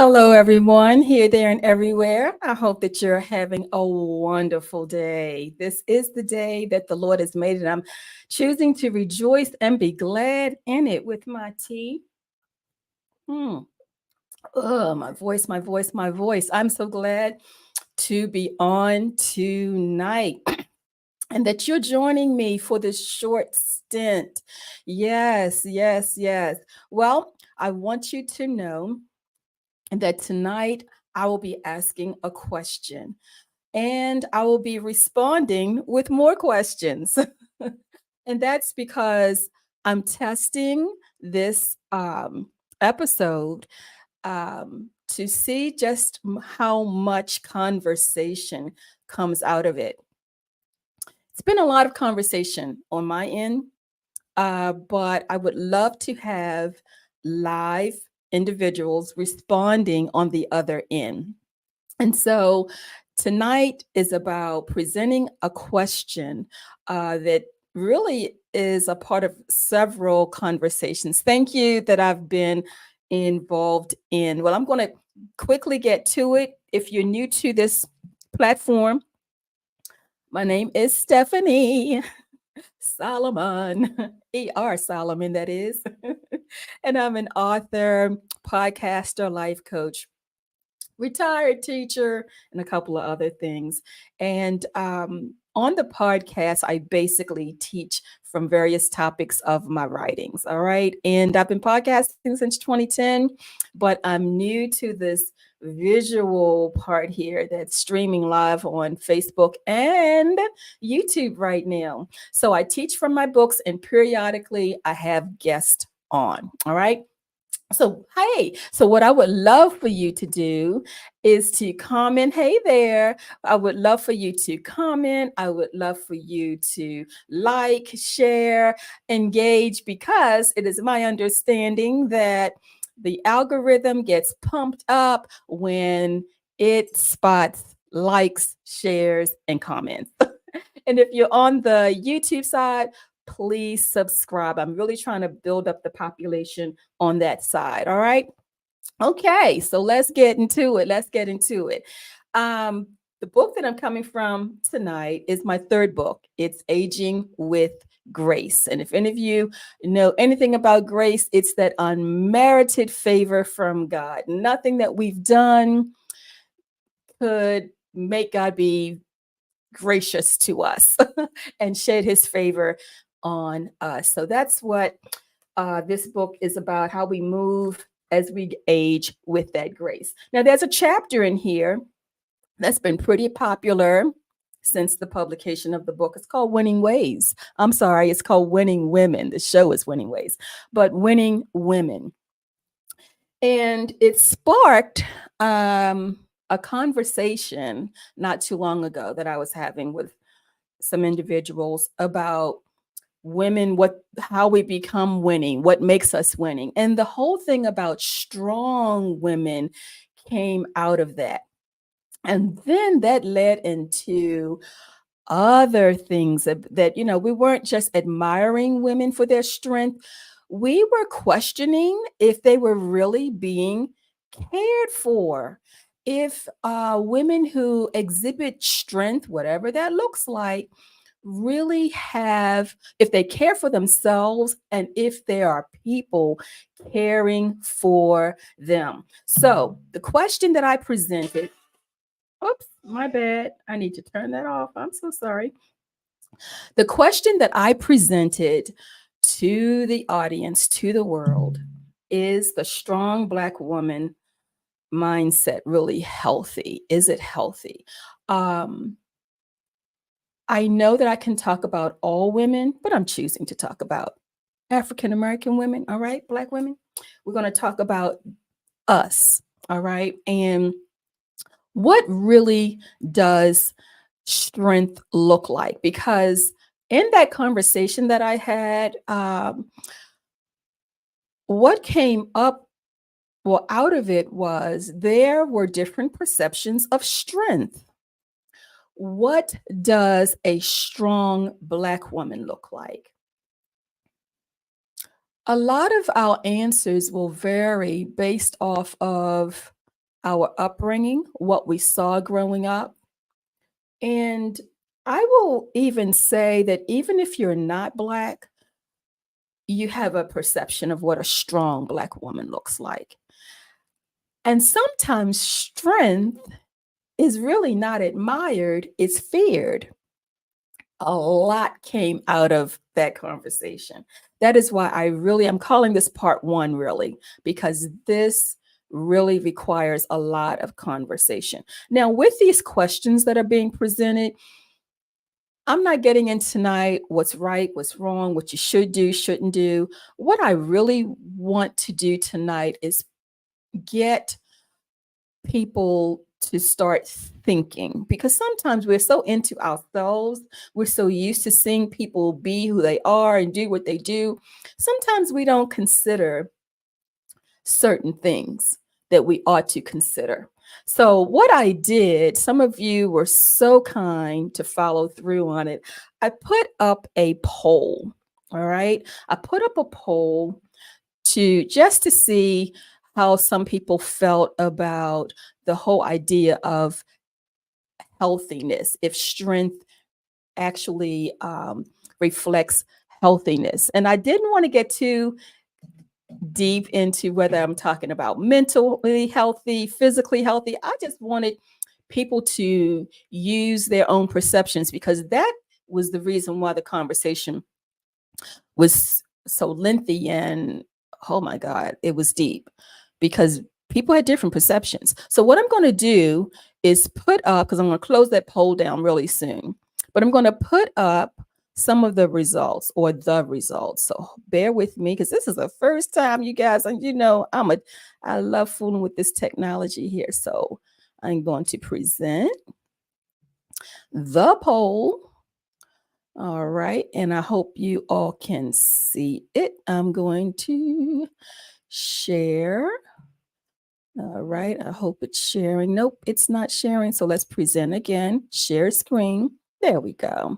Hello, everyone, here, there, and everywhere. I hope that you're having a wonderful day. This is the day that the Lord has made, and I'm choosing to rejoice and be glad in it with my tea. Hmm. My voice, my voice, my voice. I'm so glad to be on tonight and that you're joining me for this short stint. Yes, yes, yes. Well, I want you to know that tonight I will be asking a question and I will be responding with more questions. And that's because I'm testing this episode to see just how much conversation comes out of it. It's been a lot of conversation on my end, but I would love to have live individuals responding on the other end. And so tonight is about presenting a question that really is a part of several conversations. Thank you that I've been involved in. Well, I'm going to quickly get to it. If you're new to this platform, my name is Stephannie Solomon, E.R. Solomon, that is. And I'm an author, podcaster, life coach, retired teacher, and a couple of other things. And on the podcast, I basically teach from various topics of my writings. All right. And I've been podcasting since 2010, but I'm new to this visual part here that's streaming live on Facebook and YouTube right now. So I teach from my books and periodically I have guests on. All right. So, hey, so what I would love for you to do is to comment. Hey there. I would love for you to comment. I would love for you to like, share, engage, because it is my understanding that the algorithm gets pumped up when it spots likes, shares, and comments. And if you're on the YouTube side, please subscribe. I'm really trying to build up the population on that side. All right. Okay. So let's get into it. Let's get into it. Um, the book that I'm coming from tonight is my third book. It's Aging with Grace. And if any of you know anything about grace, it's that unmerited favor from God. Nothing that we've done could make God be gracious to us and shed his favor on us. So that's what this book is about, how we move as we age with that grace. Now, there's a chapter in here that's been pretty popular since the publication of the book. It's called Winning Ways. I'm sorry, it's called Winning Women. The show is Winning Ways, but Winning Women. And it sparked a conversation not too long ago that I was having with some individuals about women, how we become winning, what makes us winning. And the whole thing about strong women came out of that. And then that led into other things that we weren't just admiring women for their strength. We were questioning if they were really being cared for. If women who exhibit strength, whatever that looks like, really have, if they care for themselves and if there are people caring for them. So the question that I presented, oops, my bad. I need to turn that off. I'm so sorry. The question that I presented to the audience, to the world, is the strong Black woman mindset really healthy? Is it healthy? Um, I know that I can talk about all women, but I'm choosing to talk about African American women, all right, Black women. We're going to talk about us, all right, and what really does strength look like? Because in that conversation that I had, what came up, well, out of it was there were different perceptions of strength. What does a strong Black woman look like? A lot of our answers will vary based off of our upbringing, what we saw growing up. And I will even say that even if you're not Black, you have a perception of what a strong Black woman looks like. And sometimes strength is really not admired, it's feared. A lot came out of that conversation. That is why I'm calling this part one, really, because this really requires a lot of conversation. Now, with these questions that are being presented, I'm not getting in tonight what's right, what's wrong, what you should do, shouldn't do. What I really want to do tonight is get people to start thinking, because sometimes we're so into ourselves, we're so used to seeing people be who they are and do what they do. Sometimes we don't consider certain things that we ought to consider. So, what I did, some of you were so kind to follow through on it. I put up a poll. All right. I put up a poll to see how some people felt about the whole idea of healthiness, if strength actually reflects healthiness. And I didn't want to get too deep into whether I'm talking about mentally healthy, physically healthy. I just wanted people to use their own perceptions, because that was the reason why the conversation was so lengthy and, oh my God, it was deep, because people had different perceptions. So what I'm going to do is put up, because I'm going to close that poll down really soon, but I'm going to put up some of the results, or the results. So bear with me, because this is the first time, you guys, and I love fooling with this technology here. So I'm going to present the poll. All right. And I hope you all can see it. I'm going to share. All right. I hope it's sharing. Nope, it's not sharing. So let's present again. Share screen. There we go.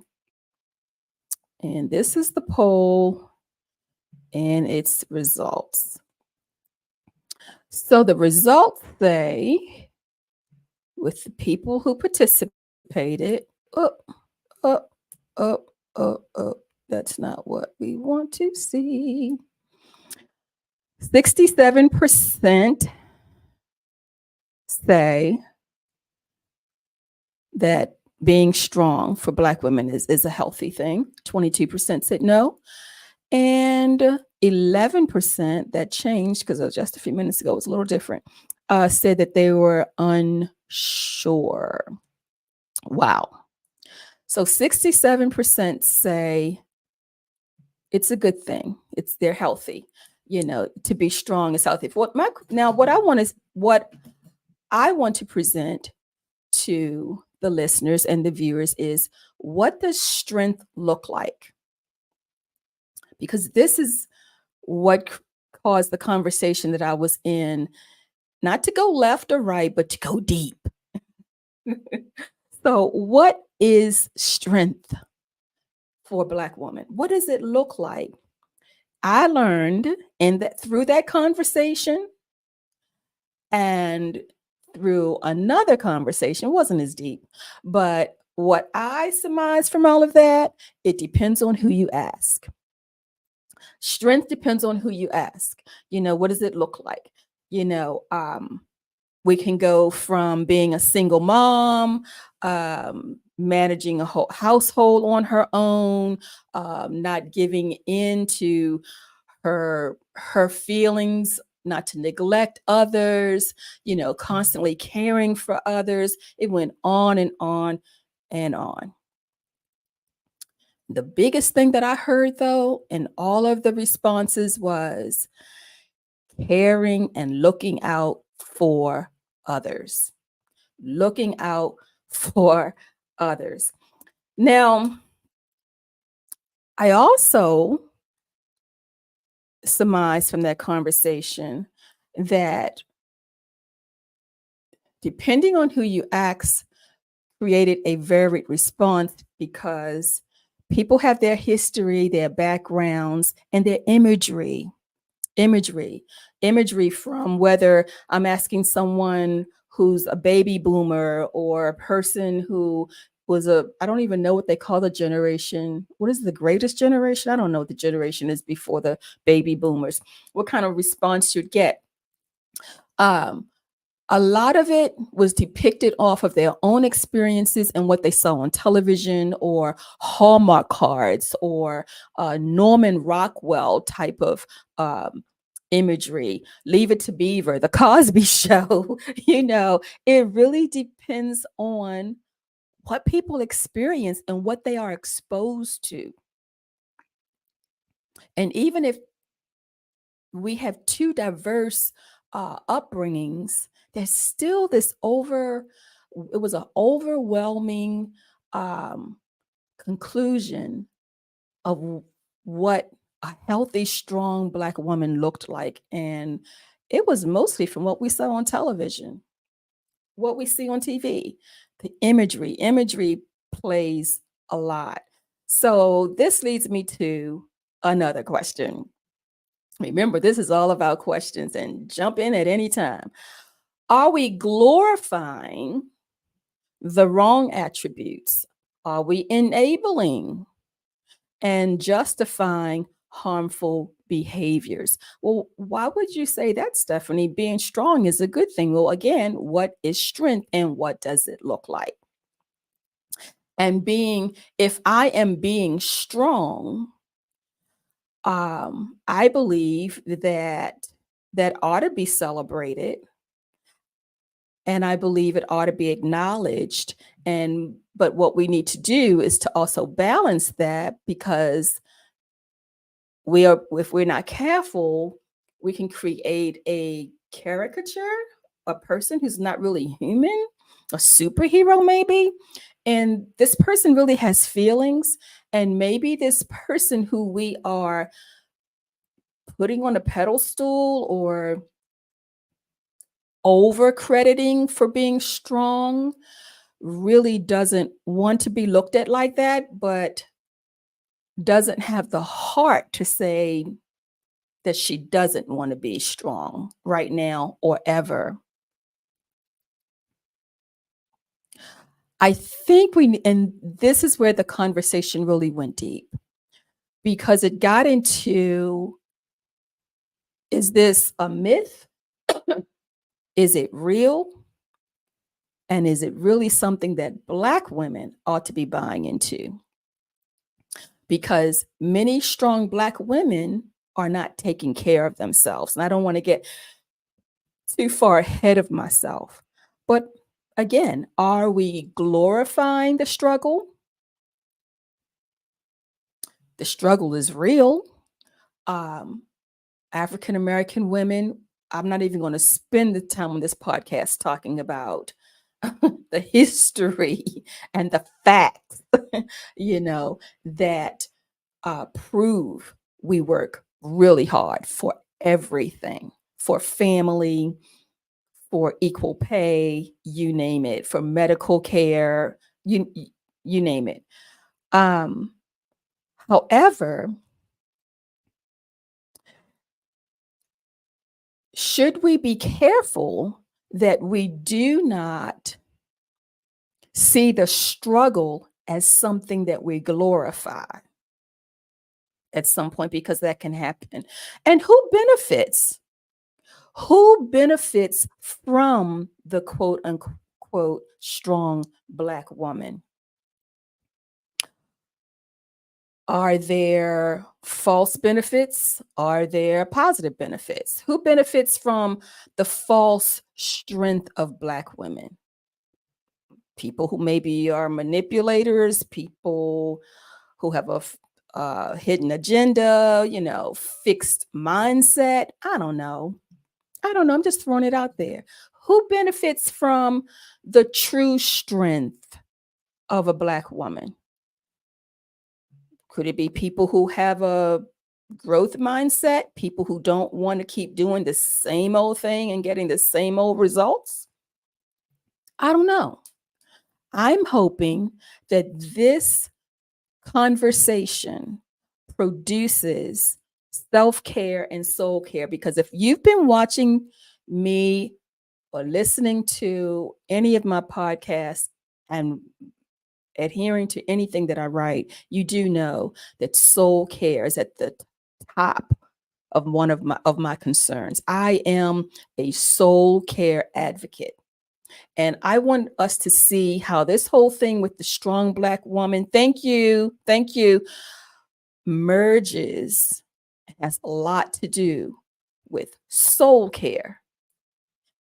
And this is the poll and its results. So the results say, with the people who participated, up, up, up, up, up. That's not what we want to see. 67% say that being strong for Black women is a healthy thing. 22% said no. And 11%, that changed because just a few minutes ago, it was a little different, said that they were unsure. Wow. So 67% say it's a good thing. They're healthy. To be strong is healthy. What I want to present to the listeners and the viewers is, what does strength look like? Because this is what caused the conversation that I was in, not to go left or right, but to go deep. So what is strength for a Black woman? What does it look like? I learned through that conversation, and through another conversation, it wasn't as deep, but what I surmised from all of that, it depends on who you ask. Strength depends on who you ask. What does it look like? We can go from being a single mom, managing a whole household on her own, not giving in to her feelings, not to neglect others, constantly caring for others. It went on and on and on. The biggest thing that I heard, though, in all of the responses was caring and looking out for others. Looking out for others. Now, I also surmise from that conversation that depending on who you ask, created a varied response, because people have their history, their backgrounds, and their imagery imagery, imagery from whether I'm asking someone who's a baby boomer or a person who was a, I don't even know what they call the generation. What is the greatest generation? I don't know what the generation is before the baby boomers. What kind of response you'd get? Um, a lot of it was depicted off of their own experiences and what they saw on television or Hallmark cards or Norman Rockwell type of imagery. Leave It to Beaver, The Cosby Show. It really depends on what people experience and what they are exposed to. And even if we have two diverse upbringings, there's still this it was an overwhelming um, conclusion of what a healthy, strong Black woman looked like. And it was mostly from what we saw on television, what we see on TV, the imagery. Imagery plays a lot. So this leads me to another question. Remember, this is all about questions and jump in at any time. Are we glorifying the wrong attributes? Are we enabling and justifying harmful behaviors? Well, why would you say that, Stephannie? Being strong is a good thing. Well, again, what is strength and what does it look like? And if I am being strong, I believe that ought to be celebrated, and I believe it ought to be acknowledged. But what we need to do is to also balance that, because if we're not careful, we can create a caricature, a person who's not really human, a superhero maybe. And this person really has feelings. And maybe this person who we are putting on a pedestal or over crediting for being strong really doesn't want to be looked at like that, but doesn't have the heart to say that she doesn't want to be strong right now or ever. I think and this is where the conversation really went deep, because it got into, is this a myth? Is it real? And is it really something that Black women ought to be buying into? Because many strong Black women are not taking care of themselves. And I don't want to get too far ahead of myself. But again, are we glorifying the struggle? The struggle is real. African American women, I'm not even going to spend the time on this podcast talking about the history and the facts, that prove we work really hard for everything, for family, for equal pay, you name it, for medical care, you name it. However, should we be careful that we do not see the struggle as something that we glorify at some point, because that can happen. And who benefits? Who benefits from the quote unquote strong Black woman? Are there false benefits? Are there positive benefits? Who benefits from the false strength of Black women? People who maybe are manipulators, people who have a hidden agenda, fixed mindset. I don't know. I'm just throwing it out there. Who benefits from the true strength of a Black woman? Could it be people who have a growth mindset, people who don't want to keep doing the same old thing and getting the same old results? I don't know. I'm hoping that this conversation produces self-care and soul care, because if you've been watching me or listening to any of my podcasts and adhering to anything that I write, you do know that soul care is at the top of one of my concerns. I am a soul care advocate. And I want us to see how this whole thing with the strong Black woman, thank you, merges, has a lot to do with soul care.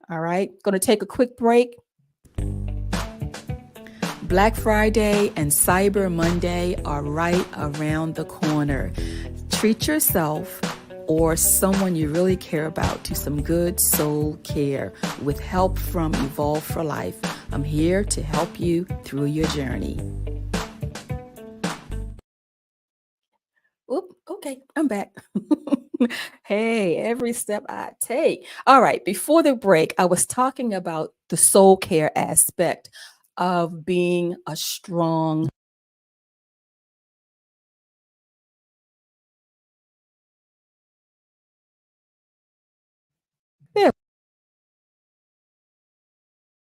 All right, going to take a quick break. Black Friday and Cyber Monday are right around the corner. Treat yourself or someone you really care about to some good soul care with help from Evolve for Life. I'm here to help you through your journey. Oop, okay, I'm back. Hey, every step I take. All right, before the break, I was talking about the soul care aspect of being a strong. There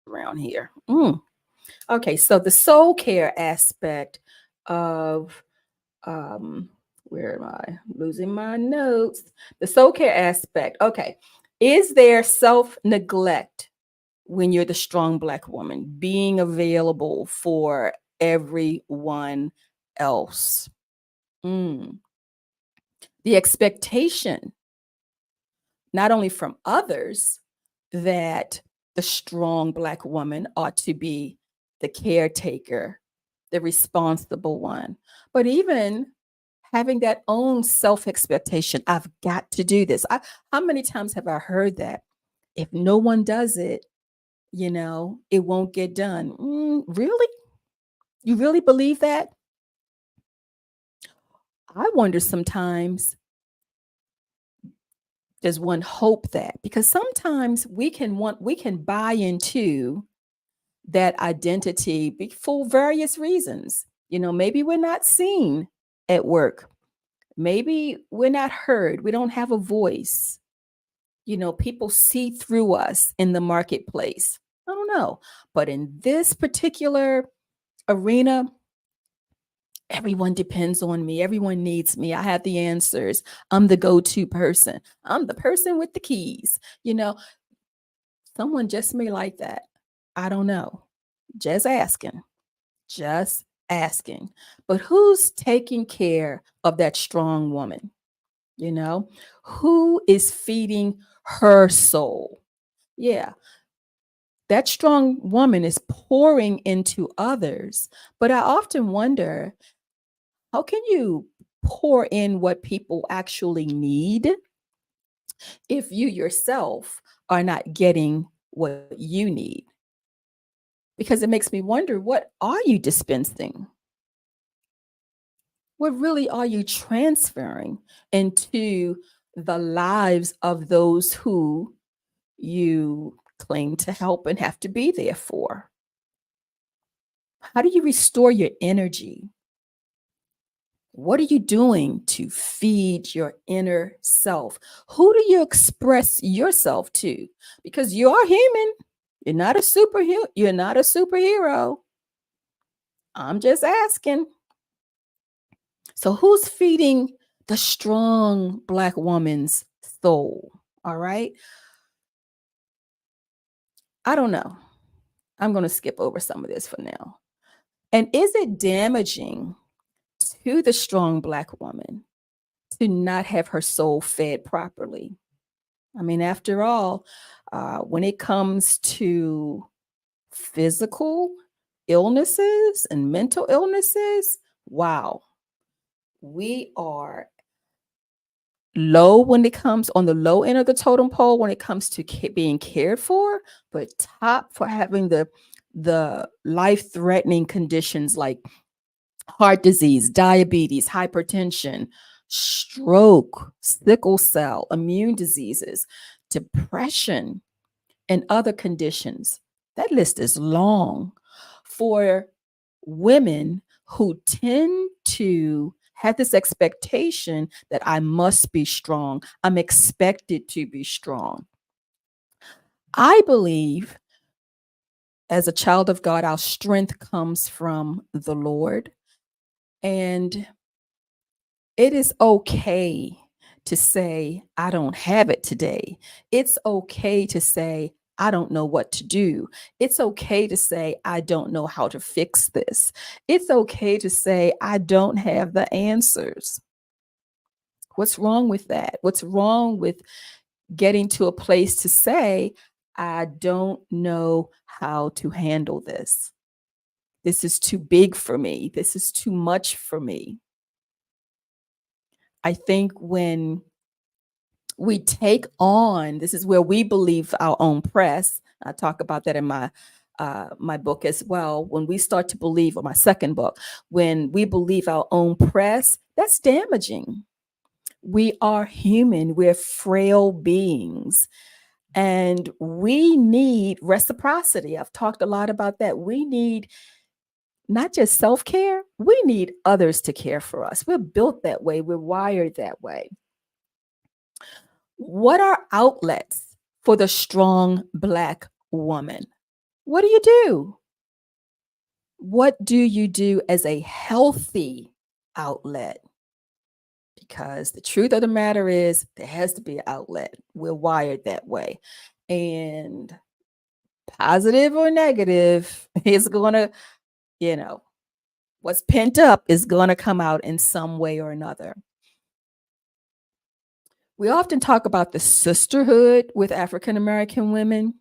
around here. Okay, so the soul care aspect of where am I losing my notes? The soul care aspect. Okay, is there self neglect when you're the strong Black woman, being available for everyone else? Mm. The expectation, not only from others, that the strong Black woman ought to be the caretaker, the responsible one, but even having that own self expectation. I've got to do this. How many times have I heard that? If no one does it, it won't get done. Really? You really believe that? I wonder sometimes, does one hope that? Because sometimes we can buy into that identity for various reasons. Maybe we're not seen at work. Maybe we're not heard. We don't have a voice. People see through us in the marketplace. I don't know. But in this particular arena, everyone depends on me. Everyone needs me. I have the answers. I'm the go to person. I'm the person with the keys. Someone just may like that. I don't know. Just asking. Just asking. But who's taking care of that strong woman? You know, who is feeding her soul? Yeah, that strong woman is pouring into others. But I often wonder, how can you pour in what people actually need if you yourself are not getting what you need? Because it makes me wonder, what are you dispensing? What really are you transferring into the lives of those who you claim to help and have to be there for? How do you restore your energy? What are you doing to feed your inner self? Who do you express yourself to? Because you are human. You're not a superhero. You're not a superhero. I'm just asking. So who's feeding the strong Black woman's soul? All right. I don't know. I'm going to skip over some of this for now. And is it damaging to the strong Black woman to not have her soul fed properly? I mean, after all, when it comes to physical illnesses and mental illnesses, wow, we are low when it comes on the low end of the totem pole when it comes to being cared for, but top for having the life-threatening conditions like heart disease, diabetes, hypertension, stroke, sickle cell, immune diseases, depression, and other conditions. That list is long for women who tend to had this expectation that I must be strong. I'm expected to be strong. I believe as a child of God, our strength comes from the Lord. And it is okay to say, I don't have it today. It's okay to say, I don't know what to do. It's okay to say, I don't know how to fix this. It's okay to say, I don't have the answers. What's wrong with that? What's wrong with getting to a place to say, I don't know how to handle this? This is too big for me. This is too much for me. I think when we take on, this is where we believe our own press. I talk about that in my book as well. When we start to believe, or my second book, when we believe our own press, that's damaging. We are human. We're frail beings. And we need reciprocity. I've talked a lot about that. We need not just self-care, we need others to care for us. We're built that way. We're wired that way. What are outlets for the strong Black woman? What do you do? What do you do as a healthy outlet? Because the truth of the matter is, there has to be an outlet. We're wired that way. And positive or negative is going to, you know, what's pent up is going to come out in some way or another. We often talk about the sisterhood with African American women.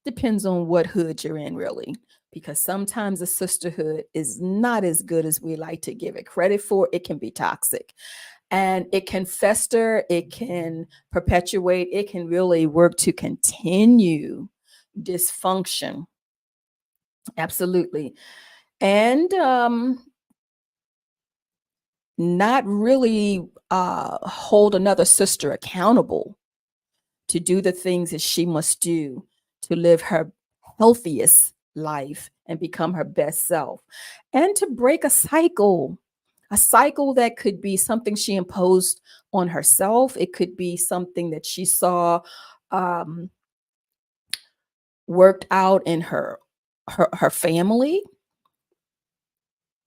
Depends on what hood you're in, really, because sometimes a sisterhood is not as good as we like to give it credit for. It can be toxic and it can fester, it can perpetuate, it can really work to continue dysfunction. Absolutely. And not really hold another sister accountable to do the things that she must do to live her healthiest life and become her best self, and to break a cycle that could be something she imposed on herself. It could be something that she saw um, worked out in her family.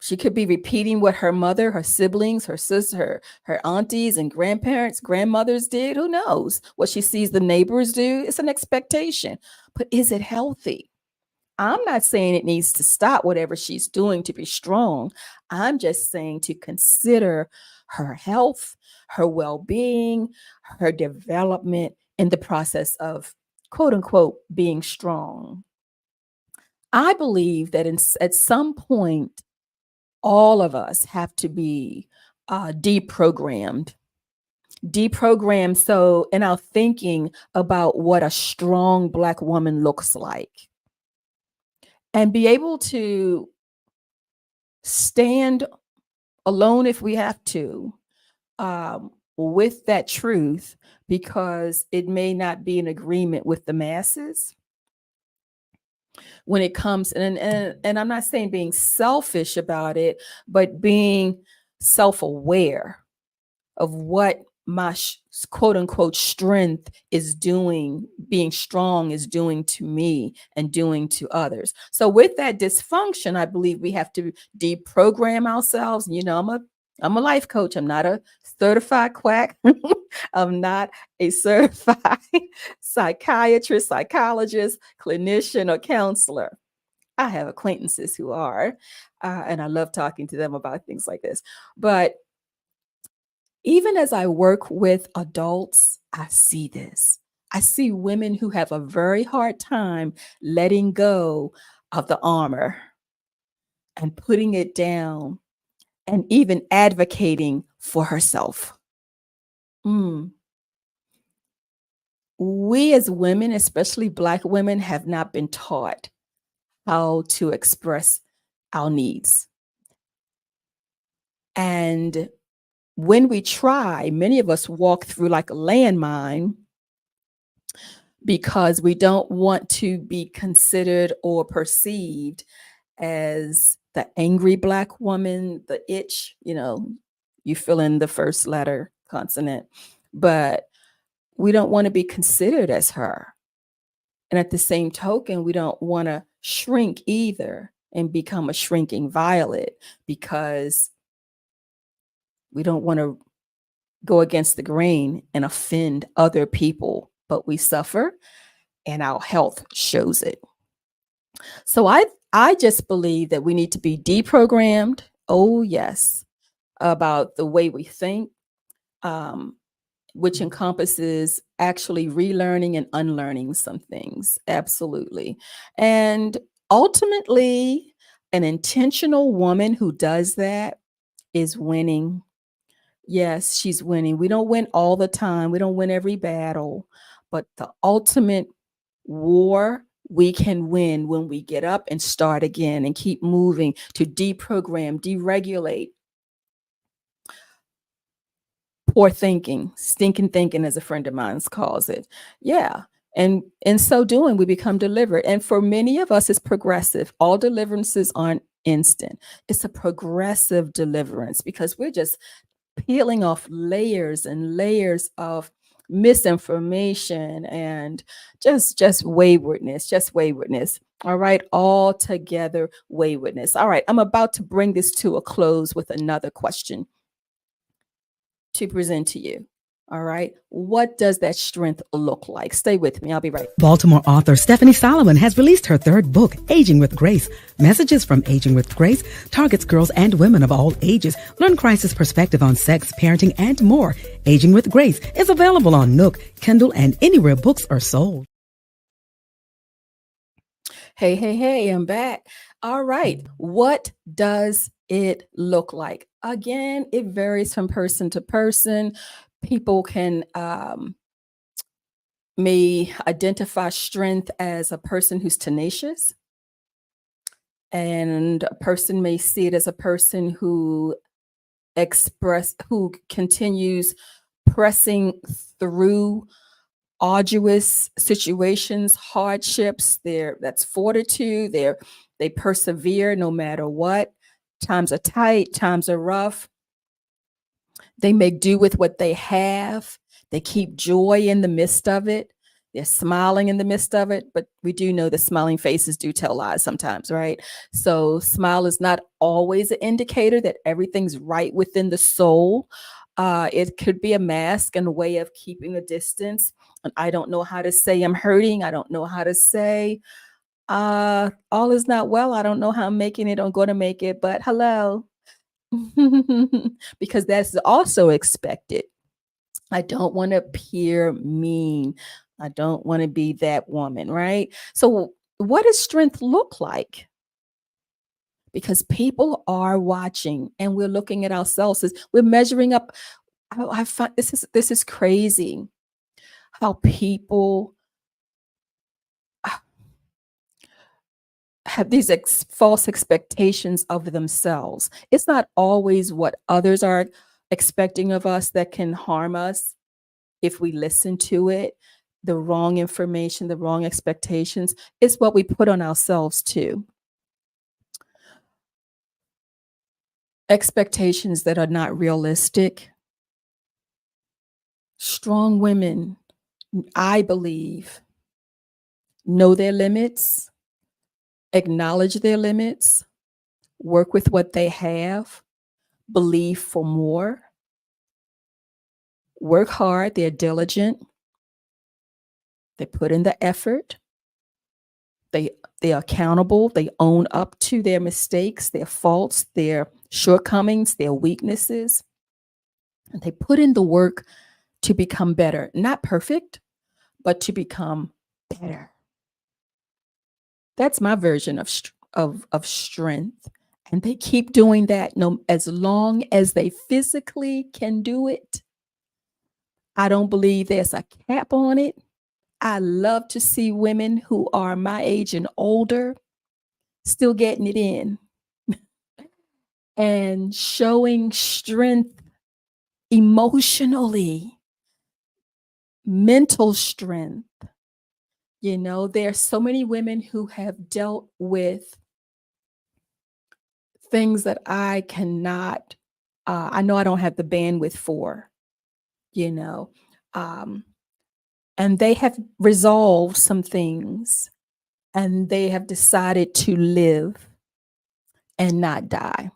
She could be repeating what her mother, her siblings, her sister, her aunties and grandparents, grandmothers did. Who knows what she sees the neighbors do? It's an expectation. But is it healthy? I'm not saying it needs to stop whatever she's doing to be strong. I'm just saying to consider her health, her well-being, her development in the process of quote unquote being strong. I believe that at some point, all of us have to be deprogrammed. Deprogrammed so in our thinking about what a strong Black woman looks like, and be able to stand alone if we have to, with that truth, because it may not be in agreement with the masses when it comes. And I'm not saying being selfish about it, but being self-aware of what my quote unquote strength is doing, being strong is doing to me and doing to others. So with that dysfunction, I believe we have to deprogram ourselves. You know, I'm a life coach. I'm not a certified quack. I'm not a certified psychiatrist, psychologist, clinician, or counselor. I have acquaintances who are, and I love talking to them about things like this. But even as I work with adults, I see this. I see women who have a very hard time letting go of the armor and putting it down and even advocating for herself. Mm. We as women, especially Black women, have not been taught how to express our needs. And when we try, many of us walk through like a landmine because we don't want to be considered or perceived as the angry Black woman, the itch, you fill in the first letter consonant, but we don't want to be considered as her. And at the same token, we don't want to shrink either and become a shrinking violet, because we don't want to go against the grain and offend other people, but we suffer and our health shows it. So I just believe that we need to be deprogrammed. Oh yes, about the way we think, um, which encompasses actually relearning and unlearning some things. Absolutely. And ultimately, an intentional woman who does that is winning. Yes, she's winning. We don't win all the time. We don't win every battle, but the ultimate war we can win when we get up and start again and keep moving to deprogram, deregulate poor thinking, stinking thinking, as a friend of mine calls it. Yeah. And in so doing, we become delivered. And for many of us, it's progressive. All deliverances aren't instant. It's a progressive deliverance, because we're just peeling off layers and layers of misinformation and just waywardness. All right, all together waywardness. All right, I'm about to bring this to a close with another question to present to you. All right, what does that strength look like? Stay with me. I'll be right back. Baltimore author Stephannie Solomon has released her third book, Aging with Grace. Messages from Aging with Grace targets girls and women of all ages. Learn Christ's perspective on sex, parenting, and more. Aging with Grace is available on Nook, Kindle, and anywhere books are sold. Hey, I'm back. All right, what does it look like? Again, it varies from person to person. People can may identify strength as a person who's tenacious, and a person may see it as a person who continues pressing through arduous situations, hardships. That's fortitude. They persevere no matter what. Times are tight, times are rough. They make do with what they have. They keep joy in the midst of it. They're smiling in the midst of it, but we do know that smiling faces do tell lies sometimes, right? So smile is not always an indicator that everything's right within the soul. It could be a mask and a way of keeping a distance. And I don't know how to say I'm hurting. I don't know how to say all is not well. I don't know how I'm making it. I'm going to make it, but hello. Because that's also expected. I don't want to appear mean. I don't want to be that woman, right? So, what does strength look like? Because people are watching, and we're looking at ourselves as we're measuring up. I find this is crazy how people have these false expectations of themselves. It's not always what others are expecting of us that can harm us if we listen to it. The wrong information, the wrong expectations, is what we put on ourselves too. Expectations that are not realistic. Strong women, I believe, know their limits, acknowledge their limits, work with what they have, believe for more, work hard, they're diligent, they put in the effort, they're accountable, they own up to their mistakes, their faults, their shortcomings, their weaknesses, and they put in the work to become better. Not perfect, but to become better. That's my version of strength. And they keep doing that as long as they physically can do it. I don't believe there's a cap on it. I love to see women who are my age and older still getting it in and showing strength emotionally, mental strength. There are so many women who have dealt with things that I cannot, I know I don't have the bandwidth for, you know. Um, and they have resolved some things and they have decided to live and not die.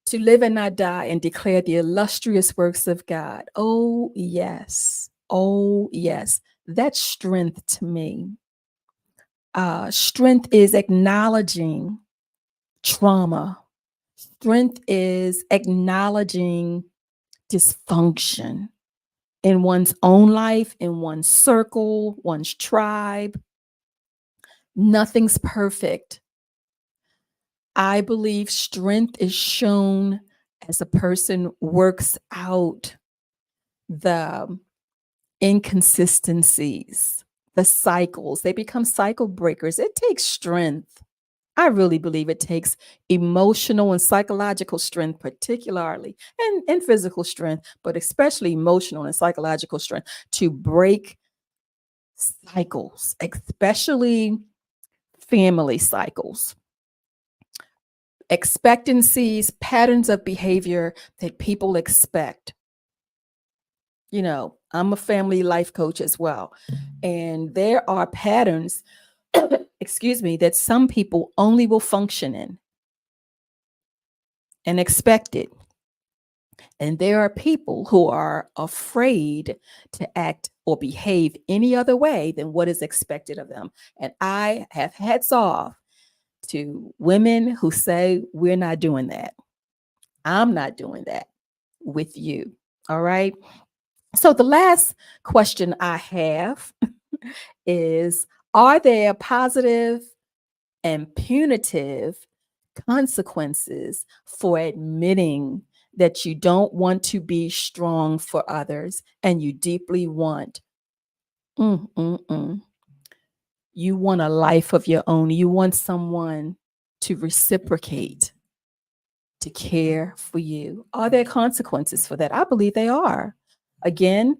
To live and not die and declare the illustrious works of God. Oh, yes. Oh, yes. That's strength to me. Strength is acknowledging trauma. Strength is acknowledging dysfunction in one's own life, in one's circle, one's tribe. Nothing's perfect. I believe strength is shown as a person works out the inconsistencies, the cycles. They become cycle breakers. It takes strength. I really believe it takes emotional and psychological strength, particularly, and physical strength, but especially emotional and psychological strength to break cycles, especially family cycles, expectancies, patterns of behavior that people expect. You know, I'm a family life coach as well. And there are patterns, excuse me, that some people only will function in and expect it. And there are people who are afraid to act or behave any other way than what is expected of them. And I have hats off to women who say, we're not doing that. I'm not doing that with you. All right. So the last question I have is, are there positive and punitive consequences for admitting that you don't want to be strong for others and you deeply want, mm, mm, mm, you want a life of your own. You want someone to reciprocate, to care for you. Are there consequences for that? I believe they are. Again,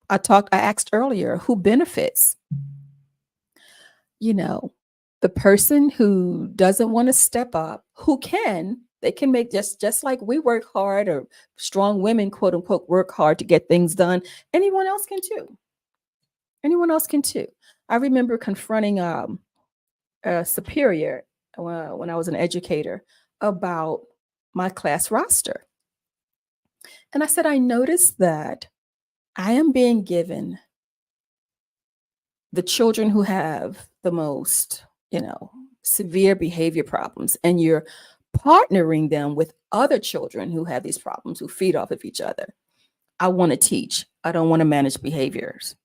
I asked earlier, who benefits? You know, the person who doesn't want to step up, who can, they can make just like we work hard, or strong women, quote unquote, work hard to get things done. Anyone else can too. Anyone else can too. I remember confronting a superior when I was an educator about my class roster. And I said, I noticed that I am being given the children who have the most, severe behavior problems, and you're partnering them with other children who have these problems, who feed off of each other. I want to teach. I don't want to manage behaviors.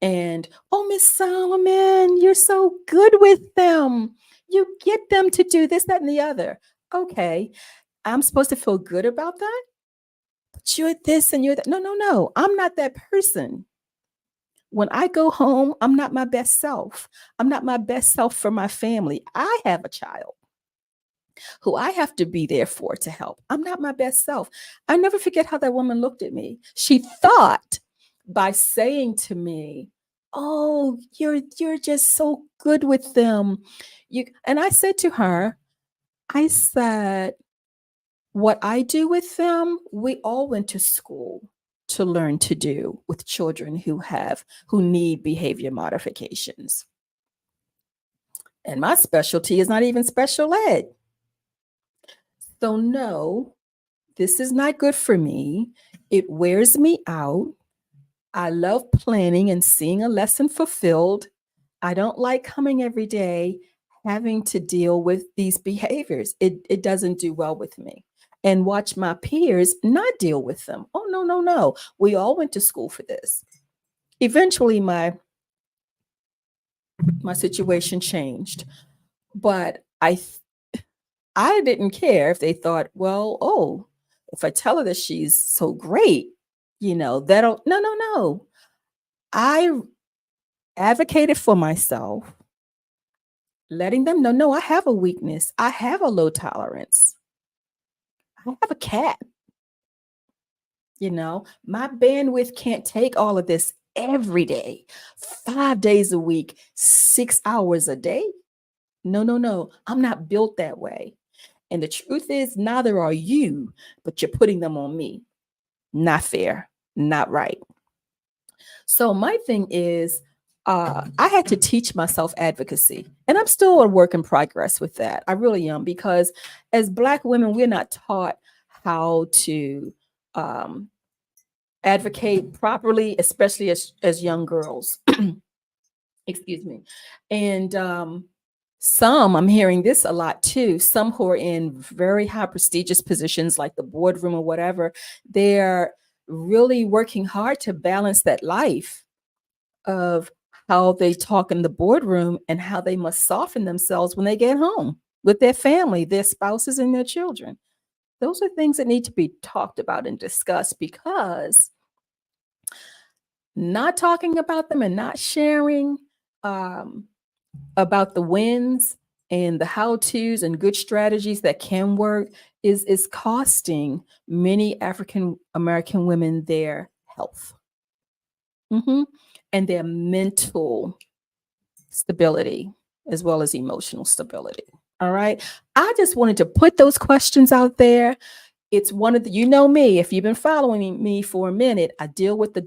And, oh, Miss Solomon, you're so good with them. You get them to do this, that, and the other. Okay, I'm supposed to feel good about that? But you're this and you're that. No, no, no. I'm not that person. When I go home, I'm not my best self. I'm not my best self for my family. I have a child who I have to be there for, to help. I'm not my best self. I never forget how that woman looked at me. She thought, by saying to me, "Oh, you're just so good with them." And I said to her, I said, what I do with them, we all went to school to learn to do with children who need behavior modifications. And my specialty is not even special ed. So no, this is not good for me. It wears me out. I love planning and seeing a lesson fulfilled. I don't like coming every day having to deal with these behaviors. It doesn't do well with me. And watch my peers not deal with them. Oh, no, no, no. We all went to school for this. Eventually, my situation changed, but I didn't care if they thought, well, oh, if I tell her that she's so great, that'll, no, no, no. I advocated for myself, letting them know, no, I have a weakness. I have a low tolerance. I have a cat. My bandwidth can't take all of this every day, 5 days a week, 6 hours a day. No, no, no. I'm not built that way. And the truth is, neither are you, but you're putting them on me. Not fair, not right. So my thing is, I had to teach myself advocacy, and I'm still a work in progress with that. I really am, because as Black women, we're not taught how to um, advocate properly, especially as young girls. Excuse me. And some, I'm hearing this a lot too, some who are in very high prestigious positions like the boardroom or whatever, they're really working hard to balance that life of how they talk in the boardroom and how they must soften themselves when they get home with their family, their spouses, and their children. Those are things that need to be talked about and discussed, because not talking about them and not sharing um, about the wins and the how-tos and good strategies that can work is costing many African American women their health, and their mental stability, as well as emotional stability. All right. I just wanted to put those questions out there. It's one of the, you know me, if you've been following me for a minute, I deal with the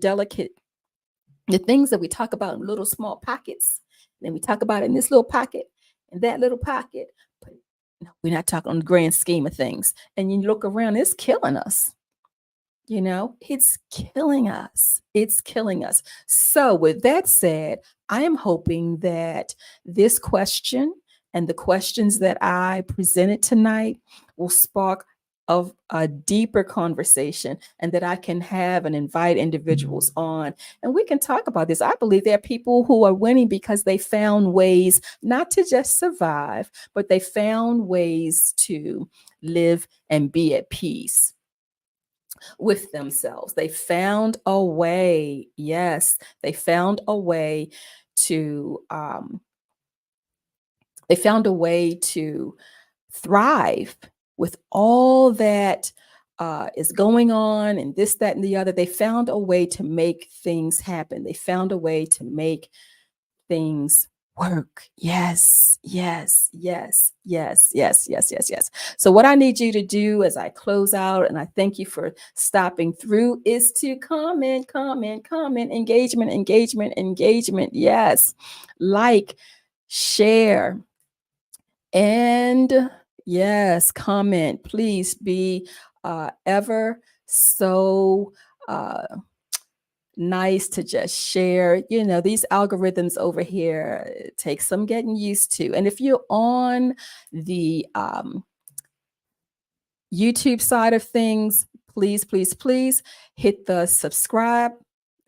things that we talk about in little small pockets. Then we talk about it in this little pocket and that little pocket. But no, we're not talking on the grand scheme of things. And you look around, it's killing us. It's killing us. It's killing us. So, with that said, I am hoping that this question and the questions that I presented tonight will spark of a deeper conversation, and that I can have and invite individuals on and we can talk about this. I believe there are people who are winning because they found ways not to just survive, but they found ways to live and be at peace with themselves. They found a way. Yes, they found a way to thrive with all that is going on, and this, that, and the other. They found a way to make things happen. They found a way to make things work. Yes, yes, yes, yes, yes, yes, yes, yes. So, what I need you to do as I close out, and I thank you for stopping through, is to comment, comment, comment, engagement, engagement, engagement. Yes, like, share, and yes, comment. Please be ever so nice to just share. These algorithms over here, it takes some getting used to. And if you're on the YouTube side of things, please, please, please hit the subscribe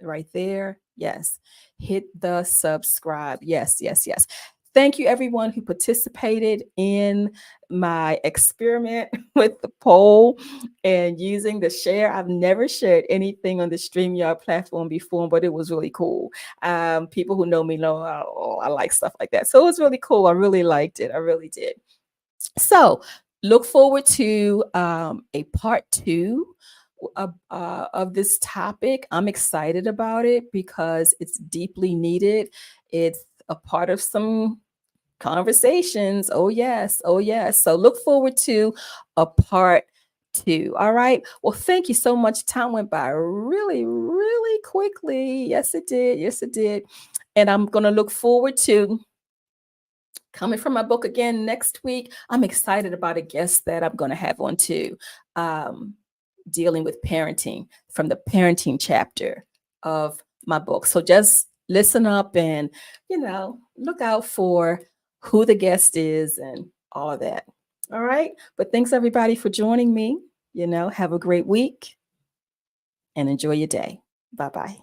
right there. Yes, hit the subscribe. Yes, yes, yes. Thank you, everyone who participated in my experiment with the poll and using the share. I've never shared anything on the StreamYard platform before, but it was really cool. People who know me know I like stuff like that. So it was really cool. I really liked it. I really did. So look forward to a part 2 of this topic. I'm excited about it because it's deeply needed. It's a part of some conversations. Oh, yes. Oh, yes. So look forward to a part 2. All right. Well, thank you so much. Time went by really, really quickly. Yes, it did. Yes, it did. And I'm going to look forward to coming from my book again next week. I'm excited about a guest that I'm going to have on too, dealing with parenting from the parenting chapter of my book. So just listen up and, look out for who the guest is and all of that. All right. But thanks everybody for joining me. Have a great week and enjoy your day. Bye bye.